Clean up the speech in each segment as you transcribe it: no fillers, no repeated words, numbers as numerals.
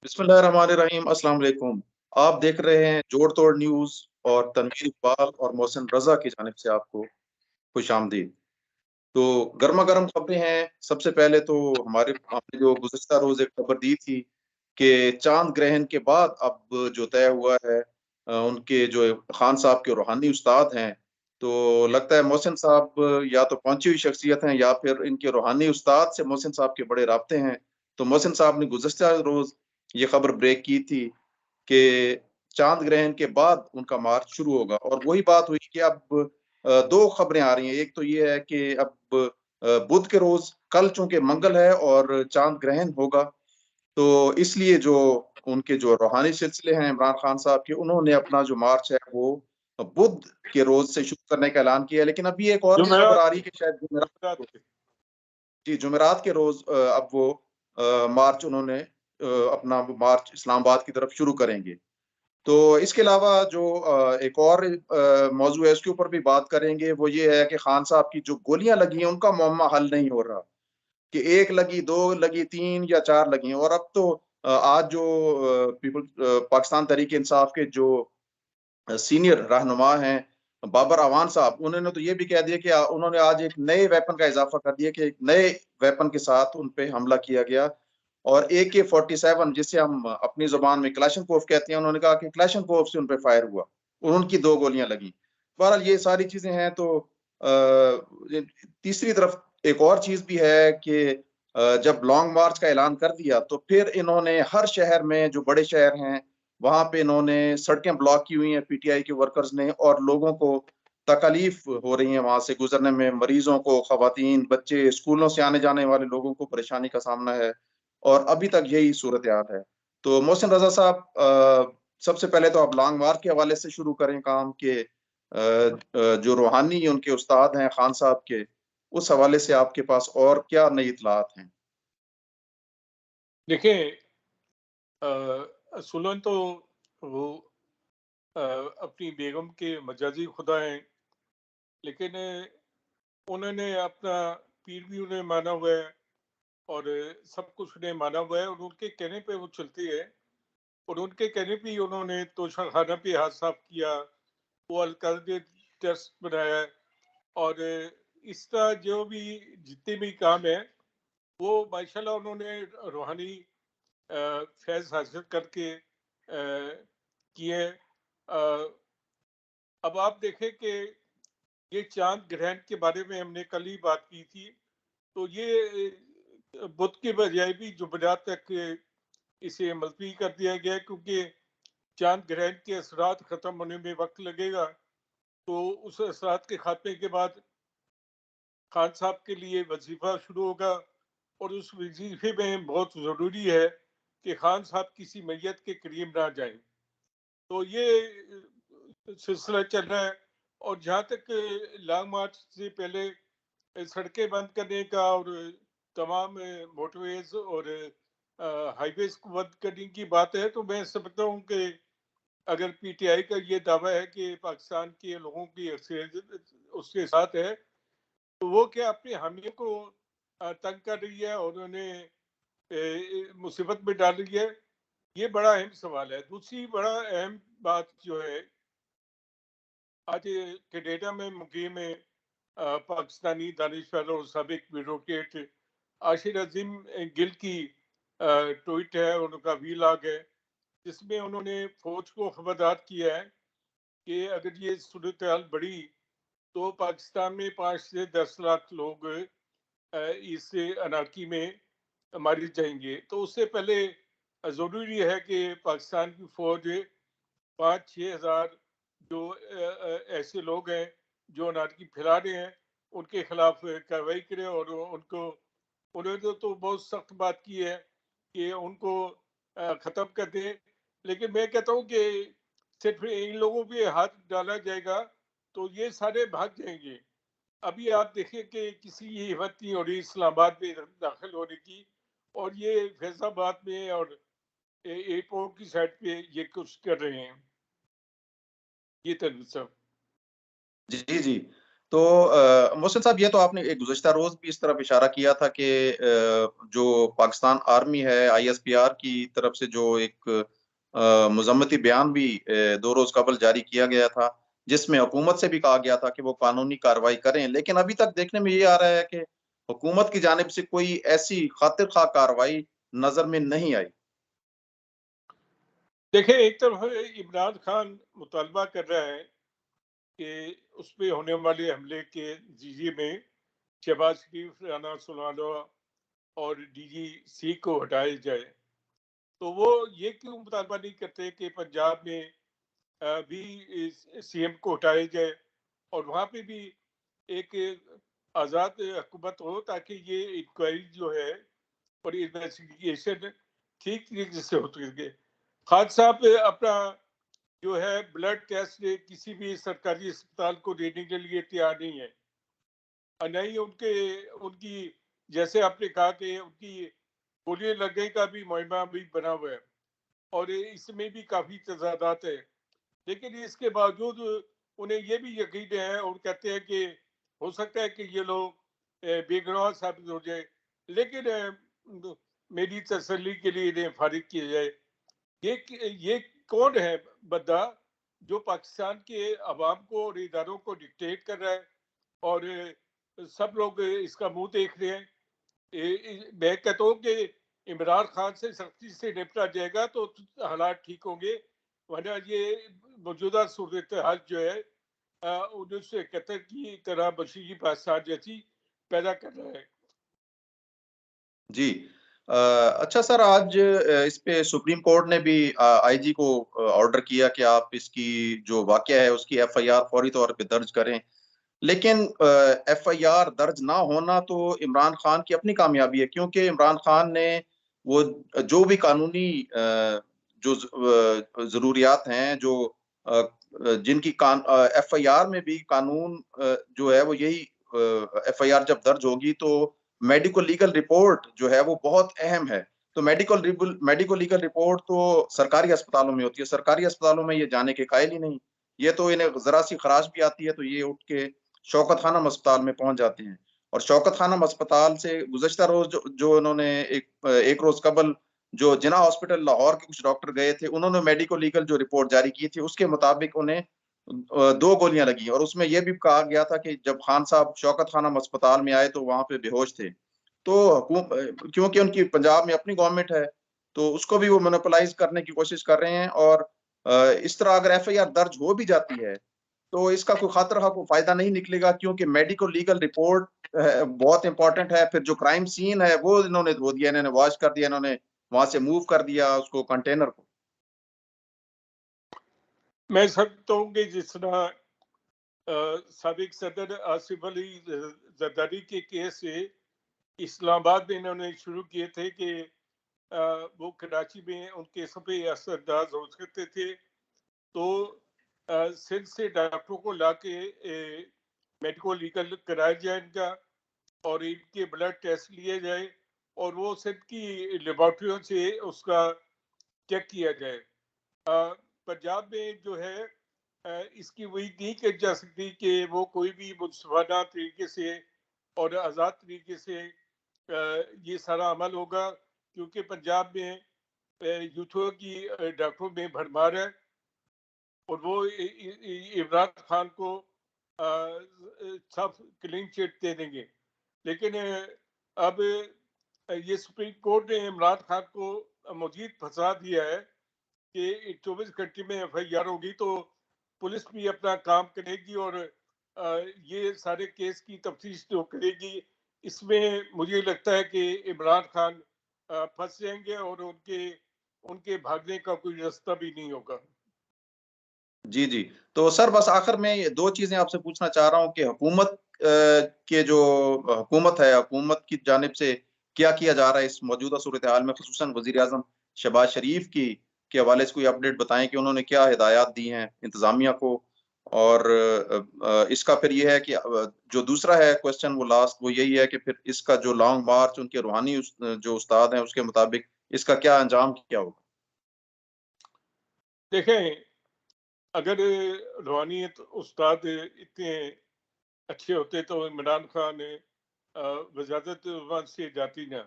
बिस्मिल्लाहिर्रहमानिर्रहीम। अस्सलाम वालेकुम। आप देख रहे हैं जोड़ तोड़ न्यूज और तनवीर इकबाल और मोहसिन रजा की जानिब से आपको खुश आमदीद। तो गर्मा गर्म खबरें हैं। सबसे पहले तो हमने जो गुज़िश्ता रोज एक खबर दी थी कि चांद ग्रहण के बाद अब जो तय हुआ है, उनके जो खान साहब के रूहानी उस्ताद हैं, तो लगता है मोहसिन साहब या तो पहुंची हुई शख्सियत हैं या फिर इनके रूहानी उस्ताद से मोहसिन साहब के बड़े राब्ते हैं। तो मोहसिन साहब ने गुज़िश्ता रोज ये खबर ब्रेक की थी कि चांद ग्रहण के बाद उनका मार्च शुरू होगा, और वही बात हुई कि अब दो खबरें आ रही हैं। एक तो ये है कि अब बुध के रोज, कल चूंकि मंगल है और चांद ग्रहण होगा, तो इसलिए जो उनके जो रूहानी सिलसिले हैं इमरान खान साहब के, उन्होंने अपना जो मार्च है वो बुध के रोज से शुरू करने का ऐलान किया है। लेकिन अभी एक और भी खबर जुमेरात आ रही है कि शायद जुमेरात जुमेरात को, जी जुमेरात के रोज अब वो मार्च उन्होंने अपना वो मार्च इस्लामाबाद की तरफ शुरू करेंगे। तो इसके अलावा जो एक और मौजू है उसके ऊपर भी बात करेंगे, वो ये है कि खान साहब की जो गोलियां लगी हैं उनका मुअम्मा हल नहीं हो रहा, कि एक लगी, दो लगी, तीन या चार लगी हैं। और अब तो आज जो पाकिस्तान तहरीक इंसाफ के जो सीनियर रहनुमा हैं बाबर अवान साहब, उन्होंने तो ये भी कह दिया कि उन्होंने आज एक नए वेपन का इजाफा कर दिया कि एक नए वेपन के साथ उन पे हमला किया गया, और AK-47 जिसे हम अपनी जुबान में क्लाशनकोफ कहते हैं, उन्होंने कहा कि क्लाशनकोफ से उन पे फायर हुआ और उनकी दो गोलियां लगी। बहरहाल ये सारी चीजें हैं। तो तीसरी तरफ एक और चीज भी है कि जब लॉन्ग मार्च का ऐलान कर दिया तो फिर इन्होंने हर शहर में, जो बड़े शहर हैं, वहां पे इन्होंने सड़कें ब्लॉक की हुई हैं PTI के वर्कर्स ने, और लोगों को तकलीफ हो रही है वहां से गुजरने में। मरीजों को, खवातीन, बच्चे, स्कूलों से आने जाने वाले लोगों को परेशानी का सामना है, और अभी तक यही सूरत हाल है। तो मोहसिन रजा साहब, सबसे पहले तो आप लॉन्ग मार्च के हवाले से शुरू करें काम के, जो रूहानी उनके उस्ताद हैं खान साहब के, उस हवाले से आपके पास और क्या नई इतलात हैं? देखें, सुलन तो वो अपनी बेगम के मजाजी खुदा हैं, लेकिन उन्होंने अपना पीर भी उन्हें माना हुआ है और सब कुछ उन्हें माना हुआ है, और उनके कहने पे वो चलती है। और उनके कहने पे ही उन्होंने तोशा खाना पे हाथ साफ किया, वो अलकायदा टेस्ट बनाया है। और इस तरह जो भी जितने भी काम है वो माशाल्लाह उन्होंने रूहानी फैज हासिल करके किए। अब आप देखें कि ये चांद ग्रहण के बारे में हमने कल ही बात की थी, तो ये बुध के बजाय भी जुमेरात तक इसे मुलतवी कर दिया गया है, क्योंकि चांद ग्रहण के असरात खत्म होने में वक्त लगेगा। तो उस असरात के खात्मे के बाद खान साहब के लिए वजीफा शुरू होगा, और उस वजीफे में बहुत ज़रूरी है कि खान साहब किसी मैयत के करीब ना जाएं। तो ये सिलसिला चल रहा है। और जहाँ तक लॉन्ग मार्च से पहले सड़कें बंद करने का और तमाम मोटरवेज और हाईवेज को बंद करने की बात है, तो मैं समझता हूँ कि अगर PTI का ये दावा है कि पाकिस्तान के लोगों की अक्सरियत उसके साथ है, तो वो क्या अपने हामियों को तंग कर रही है और उन्हें मुसीबत में डाल रही है? ये बड़ा अहम सवाल है। दूसरी बड़ा अहम बात जो है, आज कनाडा में मुकीम पाकिस्तानी दानिशवर और साबिक ब्यूरोक्रेट आशिर अजीम गिल की ट्वीट है, उनका वीलॉग है, जिसमें उन्होंने फौज को खबरदार किया है कि अगर ये सूरत हाल बढ़ी तो पाकिस्तान में 5 से 10 लाख लोग इस अनारकी में मारे जाएंगे। तो उससे पहले ज़रूरी है कि पाकिस्तान की फौज 5-6 हज़ार जो ऐसे लोग हैं जो अनारकी फैला रहे हैं उनके खिलाफ कार्रवाई करे, और उनको उन्होंने तो बहुत सख्त बात की है कि उनको ख़त्म कर दें। लेकिन मैं कहता हूँ कि सिर्फ इन लोगों पे हाथ डाला जाएगा तो ये सारे भाग जाएंगे। अभी आप देखिए कि किसी की हिम्मत नहीं हो रही इस्लामाबाद में दाखिल होने की, और ये फैजाबाद में और एयरपोर्ट की साइड पे ये कुछ कर रहे हैं। ये तनवीर साहब। जी जी। तो मोहसिन साहब, ये तो आपने एक गुज़श्ता रोज़ भी इस तरफ इशारा किया था कि जो पाकिस्तान आर्मी है, आईएसपीआर की तरफ से जो एक मज़म्मती बयान भी 2 रोज़ कबल जारी किया गया था, जिसमें हुकूमत से भी कहा गया था कि वो कानूनी कार्रवाई करें। लेकिन अभी तक देखने में ये आ रहा है कि हुकूमत की जानिब से कोई ऐसी खातिर-ख़्वाह कार्रवाई नज़र में नहीं आई। देखिए, एक तरफ इमरान खान मुतालबा कर रहा है कि उस पे होने वाले हमले के नतीजे में शहबाज शरीफ, राना सोलानो और डीजी सी को हटाया जाए। तो वो ये क्यों मुतालबा नहीं करते कि पंजाब में भी सीएम को हटाया जाए और वहाँ पे भी एक आज़ाद हुकूमत हो, ताकि ये इंक्वायरी जो है और इन्वेस्टिगेशन ठीक तरीके से होती है। खान साहब अपना जो है ब्लड टेस्ट किसी भी सरकारी अस्पताल को देने के लिए तैयार नहीं है, और न ही उनके उनकी, जैसे आपने कहा कि उनकी गोलियां लगने का भी मुहिमा भी बना हुआ है और इसमें भी काफी तजादात है। लेकिन इसके बावजूद उन्हें ये भी यकीन है और कहते हैं कि हो सकता है कि ये लोग बेगुनाह साबित हो जाए, लेकिन मेरी तसल्ली के लिए इन्हें फारिग किया जाए। ये कौन है बंदा जो पाकिस्तान के अवाम को और इदारों को डिक्टेट कर रहा है और सब लोग इसका मुंह देख रहे हैं। मैं कहता हूँ कि इमरान खान से सख्ती से निपटा जाएगा तो हालात ठीक होंगे, वरना ये मौजूदा सूरत हाल जो है 1971 की तरह बशीर पाकिस्तान जैसी पैदा कर रहा है। जी। अच्छा सर, आज इस पे सुप्रीम कोर्ट ने भी आईजी को ऑर्डर किया कि आप इसकी जो वाकया है उसकी एफआईआर फौरी तौर पे दर्ज करें। लेकिन एफआईआर दर्ज ना होना तो इमरान खान की अपनी कामयाबी है, क्योंकि इमरान खान ने वो जो भी कानूनी जो ज़रूरियात हैं, जो जिनकी एफआईआर में भी कानून जो है वो यही एफआईआर जब दर्ज होगी तो मेडिको लीगल रिपोर्ट जो है वो बहुत अहम है। तो मेडिको लीगल रिपोर्ट तो सरकारी अस्पतालों में होती है, सरकारी अस्पतालों में ये जाने के कायल ही नहीं। ये तो इन्हें ज़रा-सी खराश भी आती है तो ये उठ के शौकत खानम अस्पताल में पहुँच जाते हैं। और शौकत खानम अस्पताल से गुज़श्ता रोज़ जो जो इन्होंने एक रोज़ कबल जो जिन्ना हॉस्पिटल लाहौर के कुछ डॉक्टर गए थे, उन्होंने मेडिको लीगल जो रिपोर्ट जारी की थी, उसके मुताबिक उन्हें 2 गोलियाँ लगी और उसमें ये भी कहा गया था कि जब खान साहब शौकत खानम अस्पताल में आए तो वहाँ पे बेहोश थे। तो क्योंकि उनकी पंजाब में अपनी गवर्नमेंट है, तो उसको भी वो मोनोपोलाइज़ करने की कोशिश कर रहे हैं और इस तरह अगर एफआईआर दर्ज हो भी जाती है, तो इसका कोई खातिर-ख़्वाह कोई फ़ायदा नहीं निकलेगा, क्योंकि मेडिको लीगल रिपोर्ट बहुत इम्पोर्टेंट है। फिर जो क्राइम सीन है वो इन्होंने धो दिया, इन्होंने वॉश कर दिया, इन्होंने वहाँ से मूव कर दिया उसको कंटेनर को। मैं समझता हूँ कि जिस तरह साबिक सदर आसिफ अली जरदारी के केस से इस्लामाबाद में इन्होंने शुरू किए थे कि वो कराची में उन केसों पे असरअंदाज हो सकते थे, तो सिंध से डॉक्टरों को ला के मेडिको लीगल कराया जाए इनका और इनके ब्लड टेस्ट लिए जाए और वो सिंध की लेबोरेटरियों से उसका चेक किया जाए। पंजाब में जो है इसकी उम्मीद नहीं की जा सकती कि वो कोई भी मुनसिफाना तरीके से और आज़ाद तरीके से ये सारा अमल होगा, क्योंकि पंजाब में यूथों की डॉक्टरों में भरमार है और वो इमरान खान को सब क्लीन चिट दे देंगे। लेकिन अब ये सुप्रीम कोर्ट ने इमरान खान को मजीद फंसा दिया है कि 24 घंटे में एफआईआर होगी तो पुलिस भी अपना काम करेगी और ये सारे केस की तफ्तीश जो करेगी, इसमें मुझे लगता है कि इमरान खान फंस जाएंगे और उनके उनके भागने का कोई रास्ता भी नहीं होगा। जी, जी। तो सर बस आखिर में ये 2 चीज़ें आपसे पूछना चाह रहा हूँ कि के जो हुकूमत है, हुकूमत की जानिब से क्या किया जा रहा है इस मौजूदा सूरत-ए-हाल में, ख़ुसूसन वज़ीर-ए-आज़म शहबाज़ शरीफ़ की के हवाले से कोई अपडेट बताएँ कि उन्होंने क्या हिदायत दी हैं इंतज़ामिया को? और इसका फिर ये है कि जो दूसरा है क्वेश्चन वो लास्ट वो यही है कि फिर इसका जो लॉन्ग मार्च उनके रूहानी जो उस्ताद हैं उसके मुताबिक इसका क्या अंजाम क्या होगा? देखें, अगर रूहानियत उस्ताद इतने अच्छे होते तो इमरान खान वजारत से जाती ना।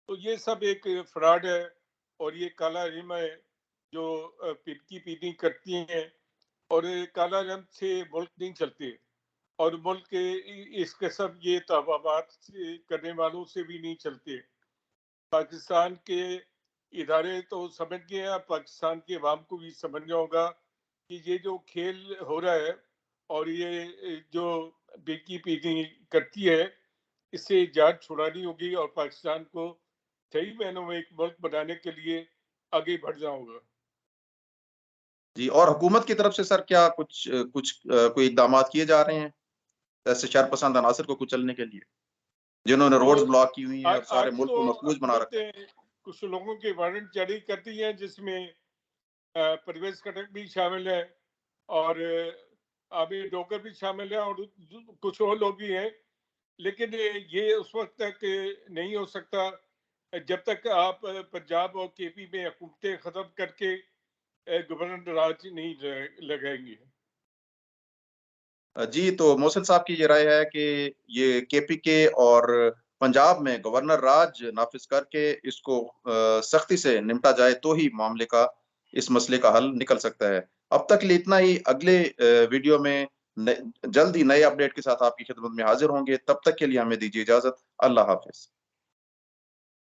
तो ये सब एक फ्रॉड है और ये काला रंग है जो पिटकी पीटी करती हैं, और काला रंग से मुल्क नहीं चलते, और मुल्क के इस किस्म ये तहबाबात करने वालों से भी नहीं चलते। पाकिस्तान के इदारे तो समझ गए हैं, पाकिस्तान के अवाम को भी समझना होगा कि ये जो खेल हो रहा है और ये जो बेकी पीटी करती है, इससे जान छुड़ानी होगी और पाकिस्तान को सही मायनों में एक मुल्क बनाने के लिए आगे बढ़ना होगा। जी, और हुकूमत की तरफ से सर क्या कोई इक़दामात किए जा रहे हैं, ऐसे शरपसंद अनासर को कुचलने के लिए? जिन्होंने तो रोड्स ब्लॉक की हुई हैं और सारे आज मुल्क तो को महफूज बना हुकूमत रखा है। ने कुछ लोगों के वारंट जारी कर दिए हैं, जिसमें परवेज खटक भी शामिल है और आबिद डोगर भी शामिल है और कुछ और लोग भी हैं। लेकिन ये उस वक्त तक नहीं हो सकता जब तक आप पंजाब और केपी में हुकूमतें खत्म करके गवर्नर राज नहीं लगाएंगे। जी, तो मोहसिन साहब की ये राय है कि ये केपीके और पंजाब में गवर्नर राज नाफिज करके इसको सख्ती से निपटा जाए तो ही मामले का इस मसले का हल निकल सकता है। अब तक के लिए इतना ही। अगले वीडियो में जल्द ही नए अपडेट के साथ आपकी खिदमत में हाजिर होंगे। तब तक के लिए हमें दीजिए इजाजत। अल्लाह हाफिज।